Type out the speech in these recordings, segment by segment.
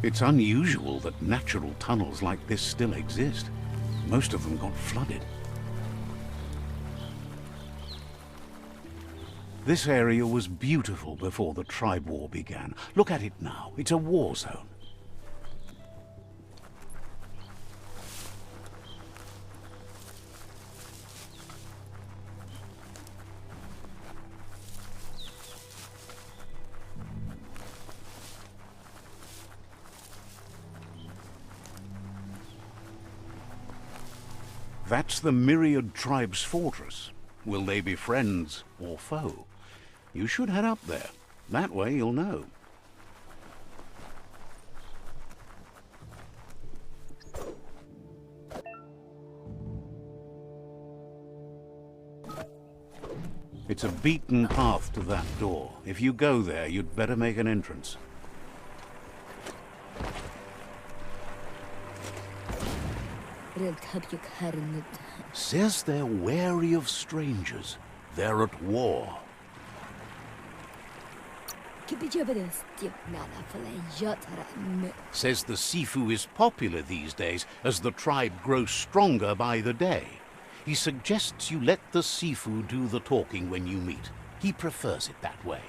It's unusual that natural tunnels like this still exist. Most of them got flooded. This area was beautiful before the tribe war began. Look at it now. It's a war zone. That's the Myriad Tribe's fortress. Will they be friends or foe? You should head up there. That way you'll know. It's a beaten path to that door. If you go there, you'd better make an entrance. Says they're wary of strangers. They're at war. Says the Sifu is popular these days as the tribe grows stronger by the day. He suggests you let the Sifu do the talking when you meet. He prefers it that way.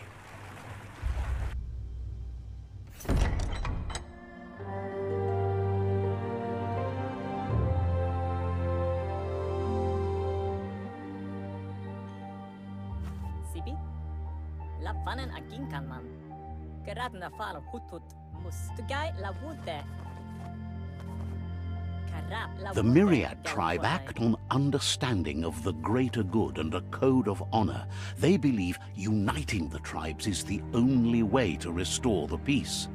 The Myriad tribe act on understanding of the greater good and a code of honor. They believe uniting the tribes is the only way to restore the peace.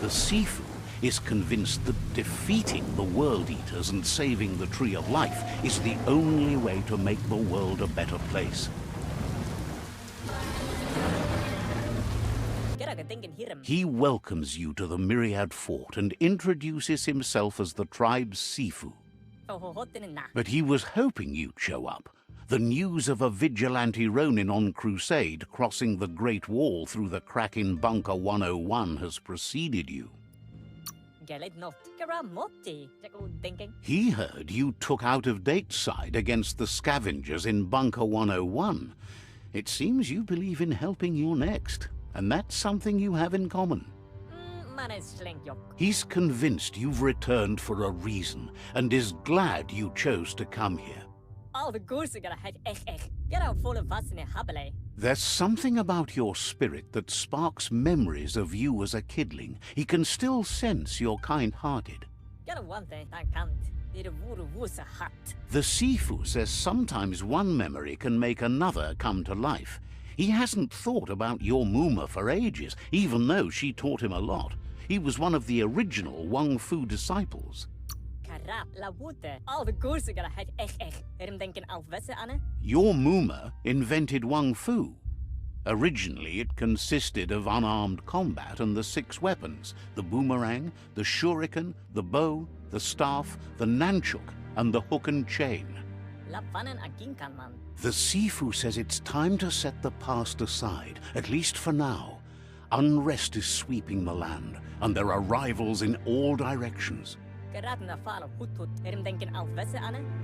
The Sifu is convinced that defeating the World Eaters and saving the Tree of Life is the only way to make the world a better place. He welcomes you to the Myriad Fort and introduces himself as the tribe's Sifu. But he was hoping you'd show up. The news of a vigilante Ronin on crusade crossing the Great Wall through the crack in Bunker 101 has preceded you. He heard you took out-of-date side against the scavengers in Bunker 101. It seems you believe in helping your next, and that's something you have in common. He's convinced you've returned for a reason, and is glad you chose to come here. There's something about your spirit that sparks memories of you as a kidling. He can still sense you're kind-hearted. The Sifu says sometimes one memory can make another come to life. He hasn't thought about your Muma for ages, even though she taught him a lot. He was one of the original WUNG-FU disciples. Your Muma invented WUNG-FU. Originally, it consisted of unarmed combat and the 6 weapons: the boomerang, the shuriken, the bow, the staff, the nunchuk, and the hook and chain. The Sifu says it's time to set the past aside, at least for now. Unrest is sweeping the land, and there are rivals in all directions.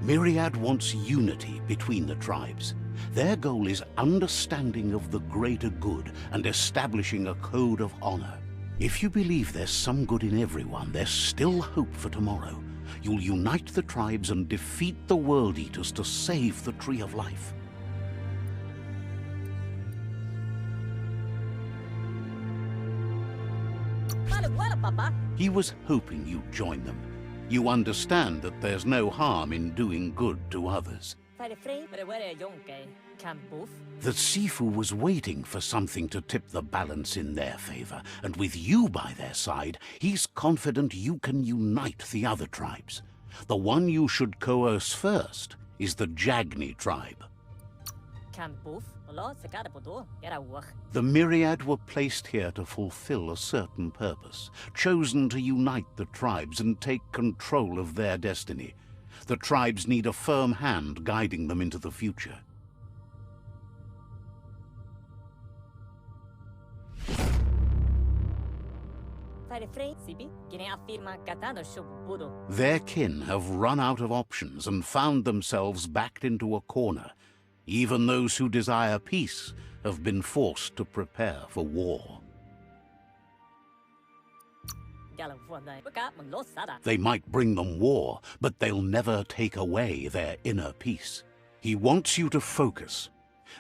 Myriad wants unity between the tribes. Their goal is understanding of the greater good and establishing a code of honor. If you believe there's some good in everyone, there's still hope for tomorrow. You'll unite the tribes and defeat the World Eaters to save the Tree of Life. He was hoping you'd join them. You understand that there's no harm in doing good to others. The Sifu was waiting for something to tip the balance in their favor, and with you by their side, he's confident you can unite the other tribes. The one you should coerce first is the Jagni tribe. The Myriad were placed here to fulfill a certain purpose, chosen to unite the tribes and take control of their destiny. The tribes need a firm hand guiding them into the future. Their kin have run out of options and found themselves backed into a corner. Even those who desire peace have been forced to prepare for war. They might bring them war, but they'll never take away their inner peace. He wants you to focus.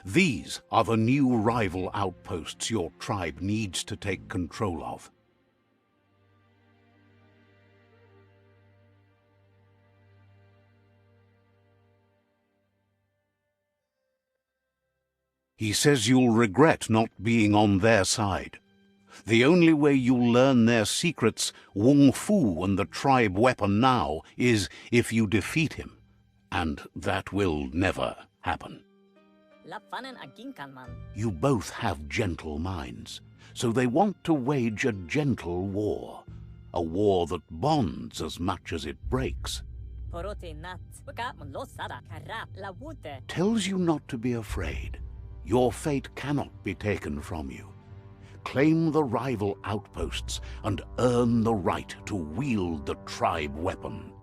These are the new rival outposts your tribe needs to take control of. He says you'll regret not being on their side. The only way you'll learn their secrets, WUNG-FU and the tribe weapon now, is if you defeat him. And that will never happen. You both have gentle minds, so they want to wage a gentle war. A war that bonds as much as it breaks. Tells you not to be afraid. Your fate cannot be taken from you. Claim the rival outposts and earn the right to wield the tribe weapon.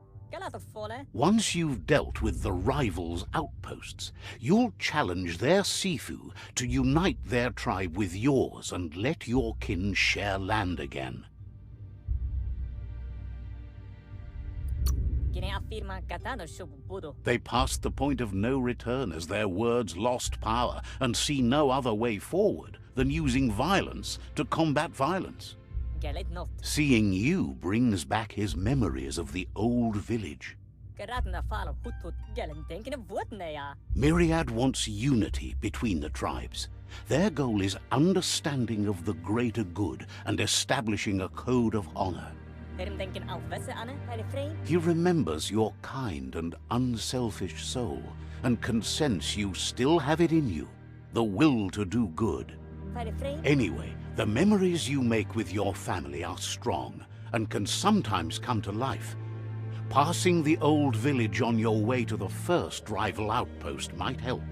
Once you've dealt with the rivals' outposts, you'll challenge their Sifu to unite their tribe with yours and let your kin share land again. They passed the point of no return as their words lost power and see no other way forward than using violence to combat violence. Seeing you brings back his memories of the old village. Myriad wants unity between the tribes. Their goal is understanding of the greater good and establishing a code of honor. He remembers your kind and unselfish soul and can sense you still have it in you, the will to do good. Anyway, the memories you make with your family are strong and can sometimes come to life. Passing the old village on your way to the first rival outpost might help.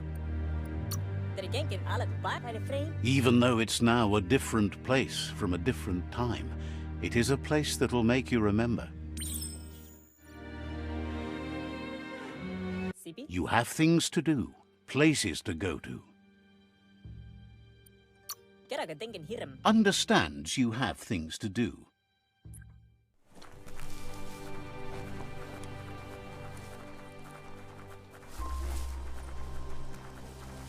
Even though it's now a different place from a different time, it is a place that'll make you remember. You have things to do, places to go to. Understands you have things to do.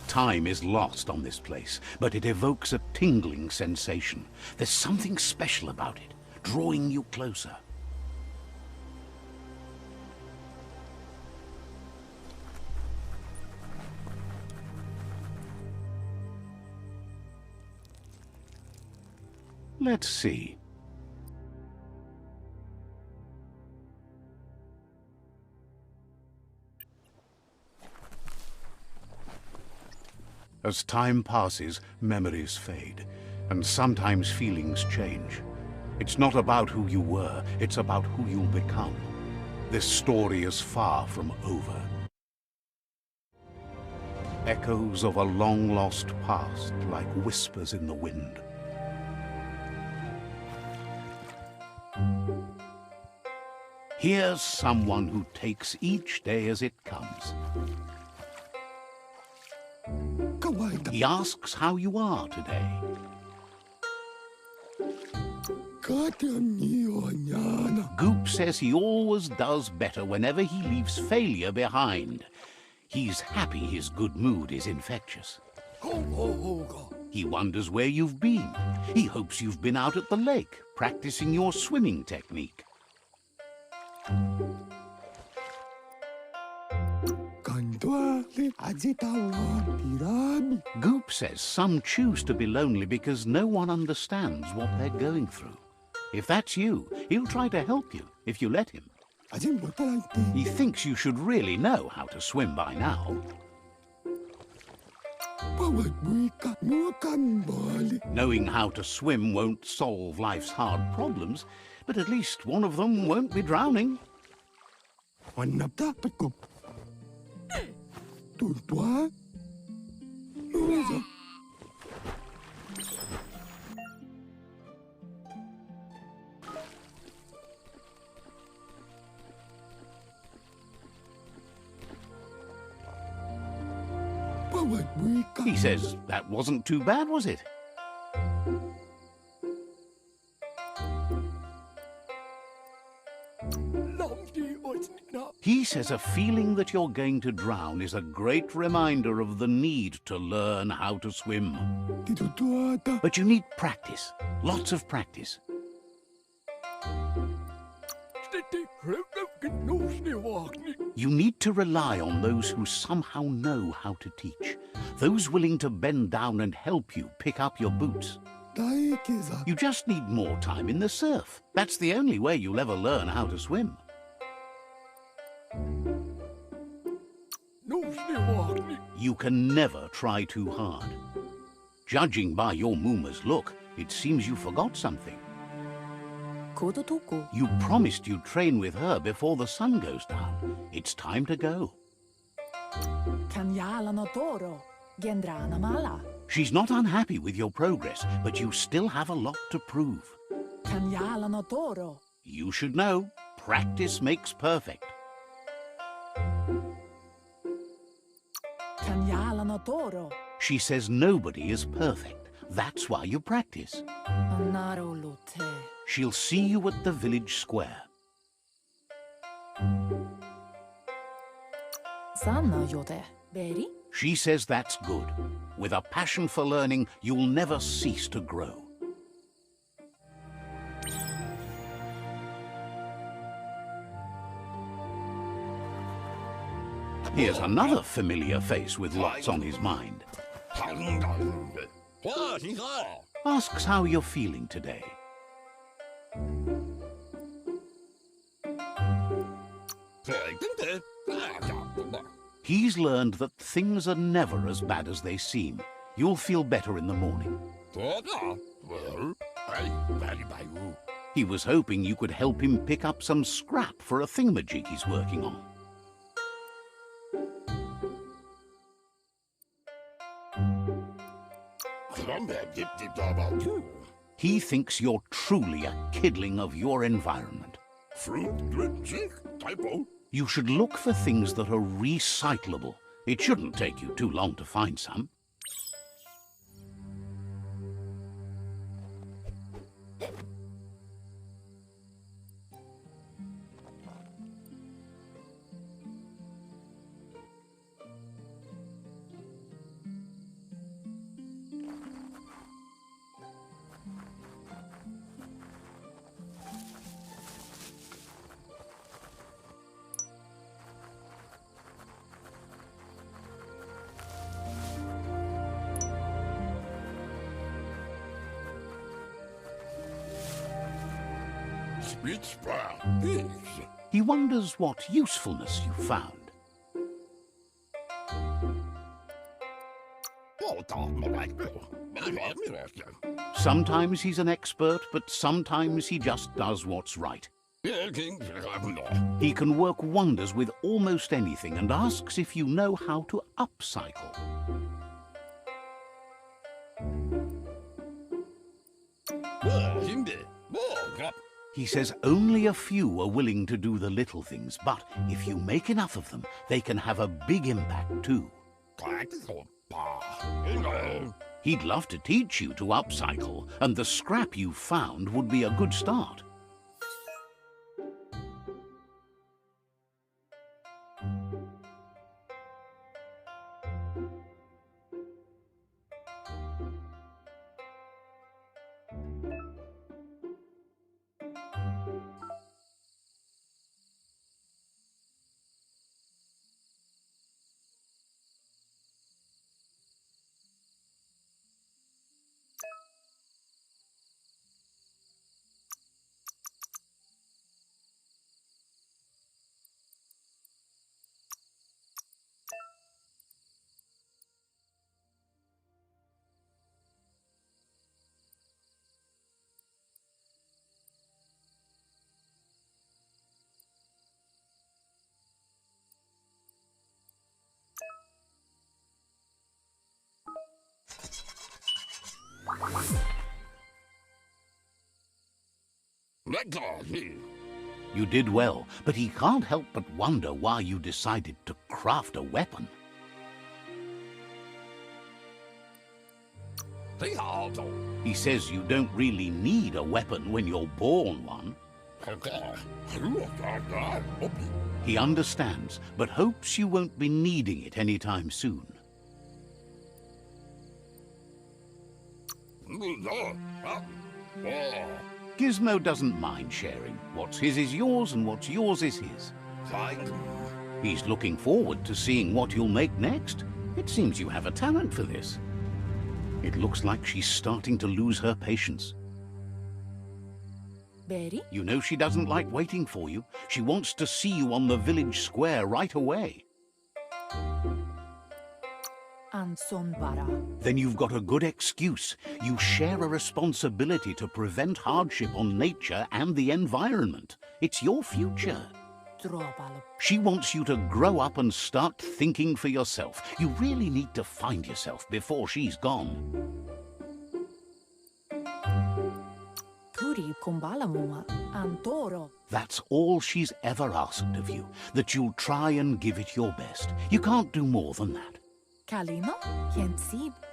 Time is lost on this place, but it evokes a tingling sensation. There's something special about it, drawing you closer. Let's see. As time passes, memories fade, and sometimes feelings change. It's not about who you were, it's about who you'll become. This story is far from over. Echoes of a long-lost past, like whispers in the wind. Here's someone who takes each day as it comes. He asks how you are today. Goop says he always does better whenever he leaves failure behind. He's happy his good mood is infectious. He wonders where you've been. He hopes you've been out at the lake, practicing your swimming technique. Goop says some choose to be lonely because no one understands what they're going through. If that's you, he'll try to help you if you let him. He thinks you should really know how to swim by now. Knowing how to swim won't solve life's hard problems, but at least one of them won't be drowning. He says that wasn't too bad, was it? He says a feeling that you're going to drown is a great reminder of the need to learn how to swim. But you need practice, lots of practice. You need to rely on those who somehow know how to teach, those willing to bend down and help you pick up your boots. You just need more time in the surf. That's the only way you'll ever learn how to swim. You can never try too hard. Judging by your Muma's look, it seems you forgot something. You promised you'd train with her before the sun goes down. It's time to go. She's not unhappy with your progress, but you still have a lot to prove. You should know, practice makes perfect. She says nobody is perfect. That's why you practice. She'll see you at the village square. She says that's good. With a passion for learning, you'll never cease to grow. Here's another familiar face with lots on his mind. Asks how you're feeling today. He's learned that things are never as bad as they seem. You'll feel better in the morning. He was hoping you could help him pick up some scrap for a thingamajig he's working on. He thinks you're truly a kidling of your environment. You should look for things that are recyclable. It shouldn't take you too long to find some. He wonders what usefulness you found. Sometimes he's an expert, but sometimes he just does what's right. He can work wonders with almost anything and asks if you know how to upcycle. He says only a few are willing to do the little things, but if you make enough of them, they can have a big impact too. He'd love to teach you to upcycle, and the scrap you found would be a good start. You did well, but he can't help but wonder why you decided to craft a weapon. He says you don't really need a weapon when you're born one. He understands, but hopes you won't be needing it anytime soon. Gizmo doesn't mind sharing. What's his is yours, and what's yours is his. He's looking forward to seeing what you'll make next. It seems you have a talent for this. It looks like she's starting to lose her patience. Berry? You know she doesn't like waiting for you. She wants to see you on the village square right away. Then you've got a good excuse. You share a responsibility to prevent hardship on nature and the environment. It's your future. She wants you to grow up and start thinking for yourself. You really need to find yourself before she's gone. That's all she's ever asked of you, that you'll try and give it your best. You can't do more than that.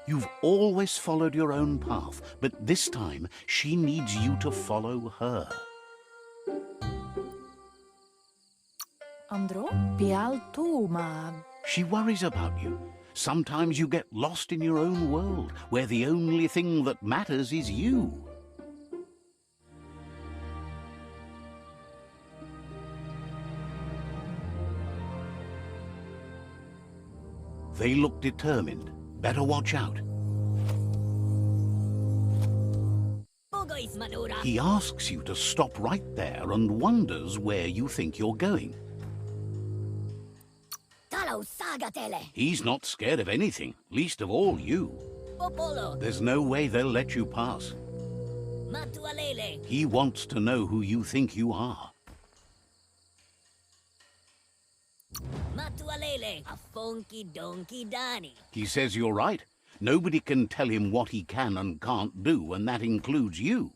You've always followed your own path, but this time she needs you to follow her. She worries about you. Sometimes you get lost in your own world, where the only thing that matters is you. They look determined. Better watch out. He asks you to stop right there and wonders where you think you're going. He's not scared of anything, least of all you. There's no way they'll let you pass. He wants to know who you think you are. He says you're right. Nobody can tell him what he can and can't do, and that includes you.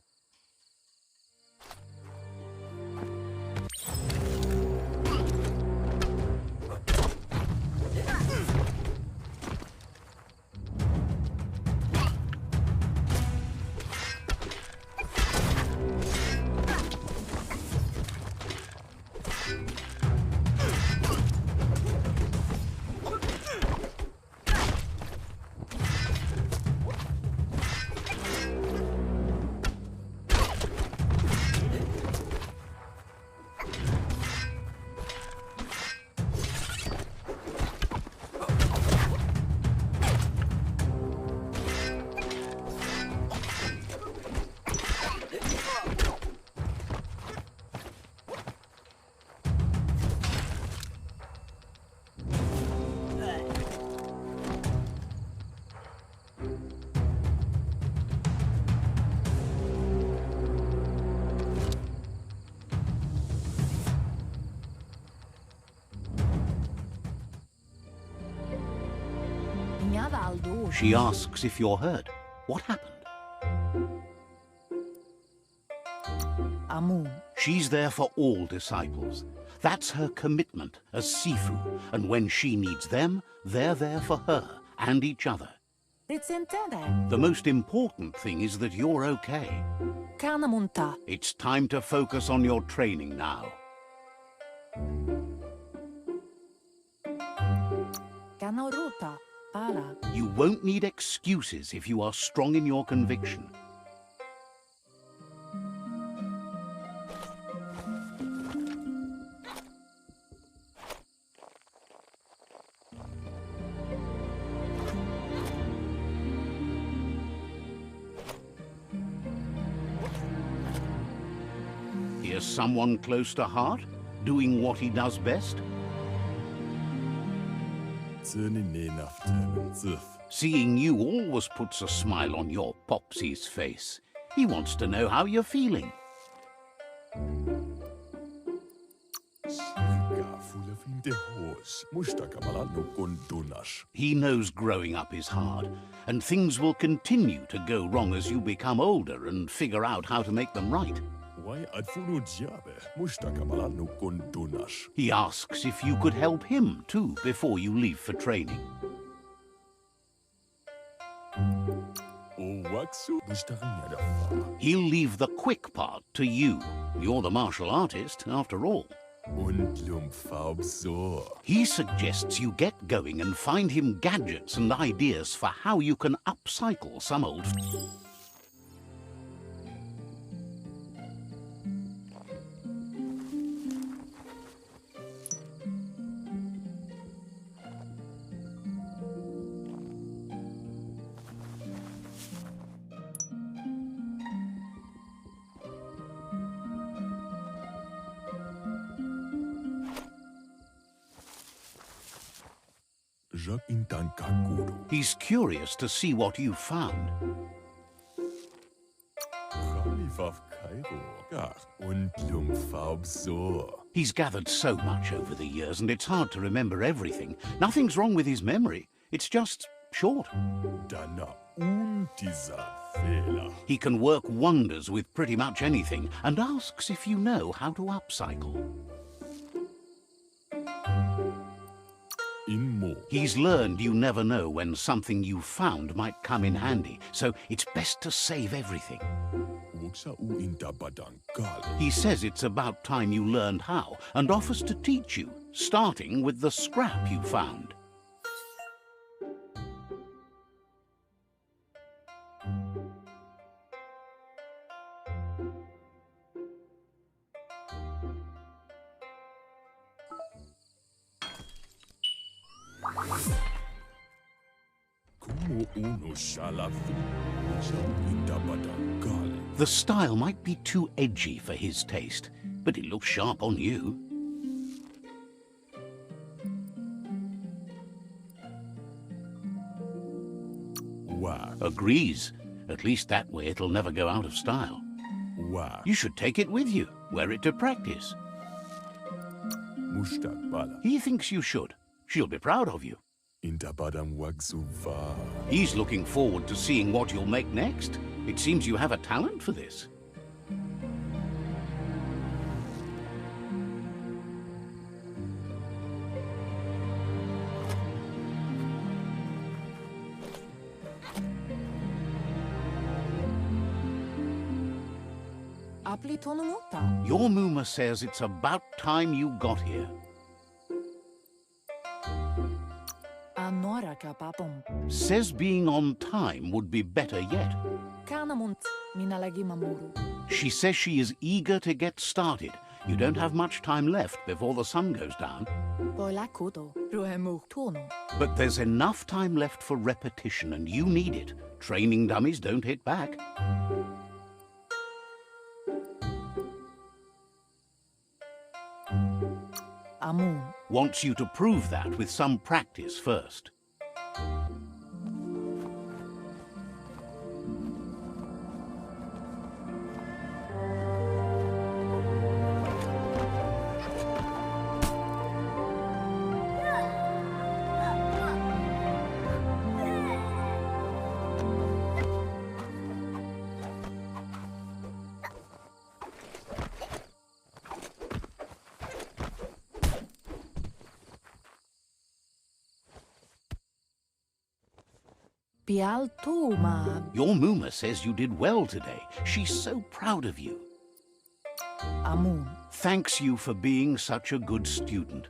She asks if you're hurt. What happened? She's there for all disciples. That's her commitment as Sifu, and when she needs them, they're there for her and each other. The most important thing is that you're okay. It's time to focus on your training now. You won't need excuses if you are strong in your conviction. Here's someone close to heart, doing what he does best. Seeing you always puts a smile on your Popsy's face. He wants to know how you're feeling. He knows growing up is hard, and things will continue to go wrong as you become older and figure out how to make them right. He asks if you could help him too before you leave for training. He'll leave the quick part to you. You're the martial artist, after all. He suggests you get going and find him gadgets and ideas for how you can upcycle some old... He's curious to see what you've found. He's gathered so much over the years, and it's hard to remember everything. Nothing's wrong with his memory. It's just short. He can work wonders with pretty much anything, and asks if you know how to upcycle. He's learned you never know when something you've found might come in handy, so it's best to save everything. He says it's about time you learned how, and offers to teach you, starting with the scrap you found. The style might be too edgy for his taste, but it looks sharp on you. Agrees. At least that way it'll never go out of style. You should take it with you, wear it to practice. He thinks you should. She'll be proud of you. He's looking forward to seeing what you'll make next. It seems you have a talent for this. Your Muma says it's about time you got here. Says being on time would be better yet. She says she is eager to get started. You don't have much time left before the sun goes down. But there's enough time left for repetition, and you need it. Training dummies don't hit back. Wants you to prove that with some practice first. Your Muma says you did well today. She's so proud of you. Thanks you for being such a good student.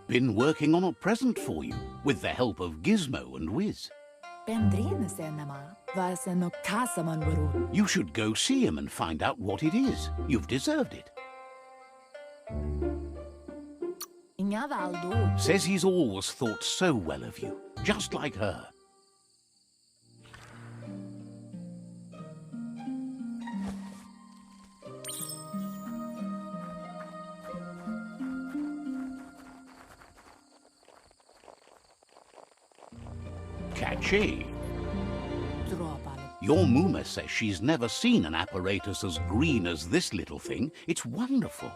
Been working on a present for you, with the help of Gizmo and Wiz. You should go see him and find out what it is. You've deserved it. Says he's always thought so well of you, just like her. Catchy. Your Muma says she's never seen an apparatus as green as this little thing. It's wonderful.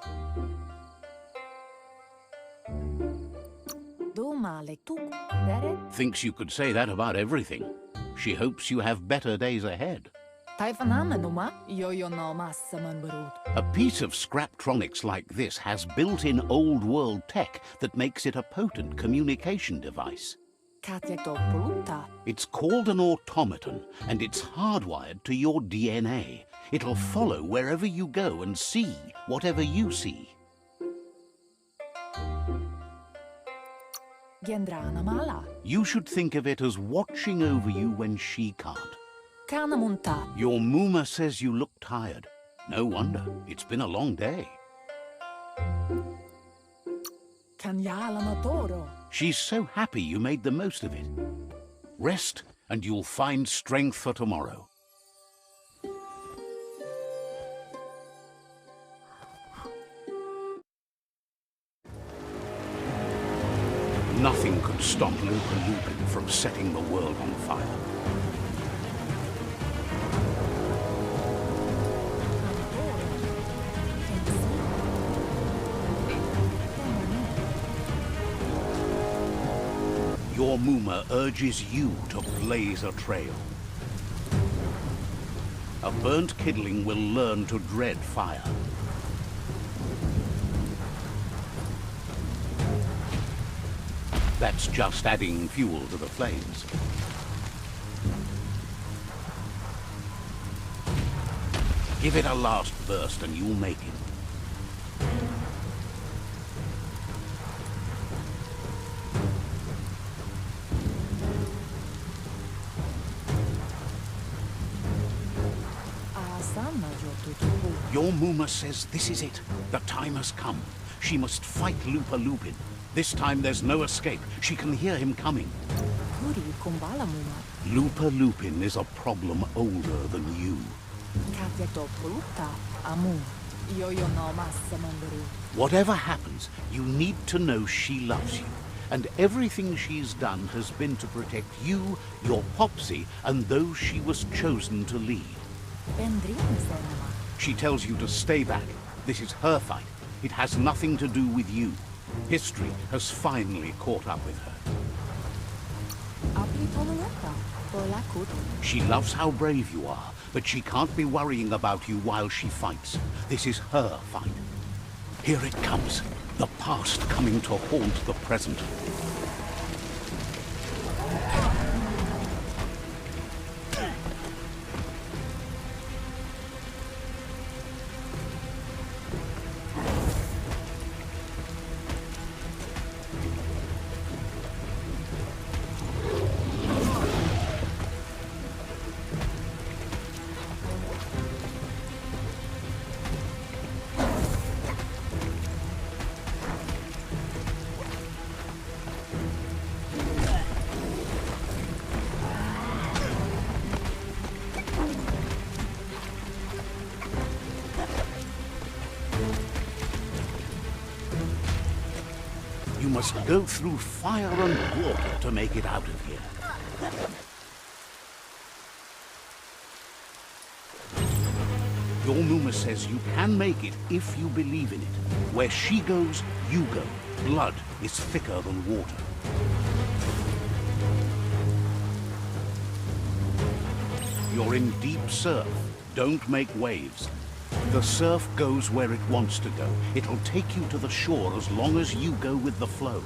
Thinks you could say that about everything. She hopes you have better days ahead. A piece of Scraptronics like this has built-in old-world tech that makes it a potent communication device. It's called an automaton, and it's hardwired to your DNA. It'll follow wherever you go and see whatever you see. You should think of it as watching over you when she can't. Your Muma says you look tired. No wonder. It's been a long day. She's so happy you made the most of it. Rest, and you'll find strength for tomorrow. Nothing could stop LUPA-LUPIN from setting the world on fire. Your Muma urges you to blaze a trail. A burnt kidling will learn to dread fire. That's just adding fuel to the flames. Give it a last burst and you'll make it. Your Muma says this is it. The time has come. She must fight LUPA-LUPIN. This time there's no escape. She can hear him coming. LUPA-LUPIN is a problem older than you. Whatever happens, you need to know she loves you. And everything she's done has been to protect you, your Popsy, and those she was chosen to lead. She tells you to stay back. This is her fight. It has nothing to do with you. History has finally caught up with her. She loves how brave you are, but she can't be worrying about you while she fights. This is her fight. Here it comes. The past coming to haunt the present. You must go through fire and water to make it out of here. Your Muma says you can make it if you believe in it. Where she goes, you go. Blood is thicker than water. You're in deep surf. Don't make waves. The surf goes where it wants to go. It'll take you to the shore as long as you go with the flow.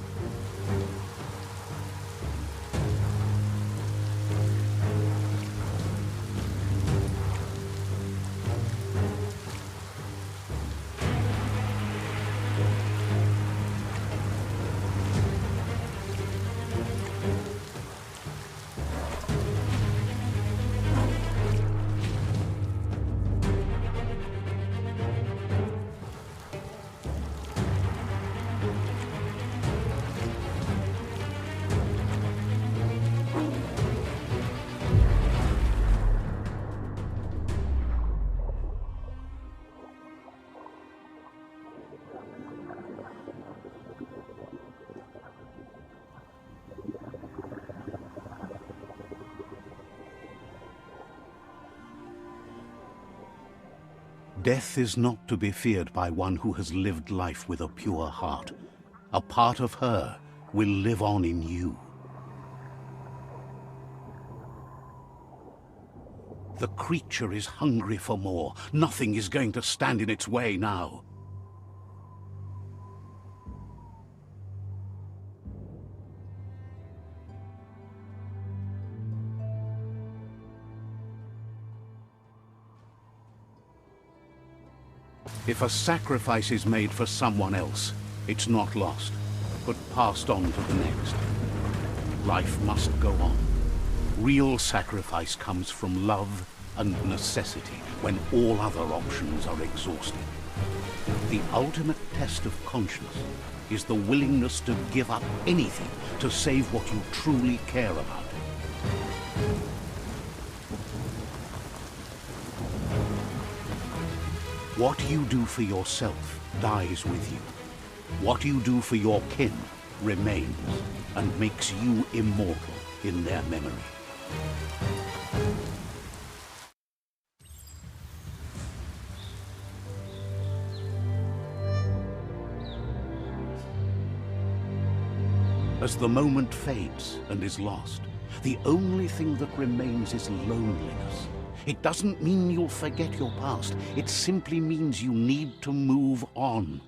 Death is not to be feared by one who has lived life with a pure heart. A part of her will live on in you. The creature is hungry for more. Nothing is going to stand in its way now. If a sacrifice is made for someone else, it's not lost, but passed on to the next. Life must go on. Real sacrifice comes from love and necessity when all other options are exhausted. The ultimate test of conscience is the willingness to give up anything to save what you truly care about. What you do for yourself dies with you. What you do for your kin remains and makes you immortal in their memory. As the moment fades and is lost, the only thing that remains is loneliness. It doesn't mean you'll forget your past. It simply means you need to move on.